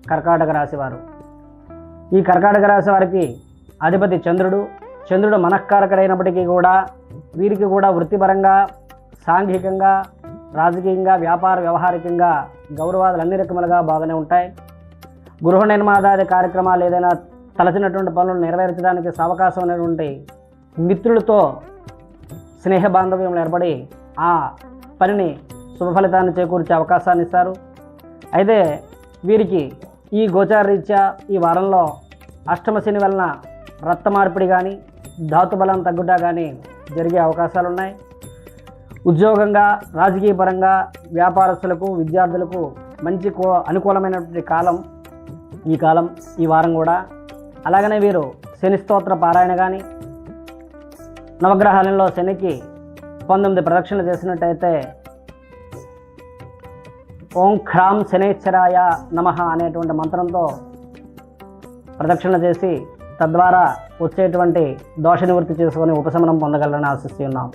కర్కాటక రాశి వారు. ఈ కర్కాటక రాశి వారికి అధిపతి చంద్రుడు మనఃకారకుడైనప్పటికీ కూడా వీరికి కూడా వృత్తిపరంగా, సాంఘికంగా, రాజకీయంగా, వ్యాపార వ్యవహారికంగా గౌరవాదులు అన్ని రకములుగా బాగానే ఉంటాయి. గృహ నిర్మాణాది కార్యక్రమాలు ఏదైనా తలచినటువంటి పనులు నెరవేర్చడానికి అవకాశం అనేటువంటి మిత్రులతో స్నేహ బాంధవ్యం ఏర్పడి ఆ పనిని శుభ ఫలితాన్ని చేకూర్చే అవకాశాన్ని ఇస్తారు. అయితే వీరికి ఈ గోచారరీత్యా ఈ వారంలో అష్టమ శని వలన రక్త మార్పిడి కానీ, ధాతుబలం తగ్గుట కానీ జరిగే అవకాశాలు ఉన్నాయి. ఉద్యోగంగా, రాజకీయ పరంగా వ్యాపారస్తులకు, విద్యార్థులకు మంచి అనుకూలమైనటువంటి కాలం ఈ వారం కూడా. అలాగనే వీరు శని స్తోత్ర పారాయణ కానీ, నవగ్రహాలలో శనికి 19 ప్రదక్షిణలు చేసినట్టయితే ఓం హ్రాం శనైశ్చరాయ నమః అనేటువంటి మంత్రంతో ప్రదక్షిణలు చేసి తద్వారా వచ్చేటువంటి దోష నివృత్తి చేసుకొని ఉపశమనం పొందగలరని ఆశిస్తున్నాం.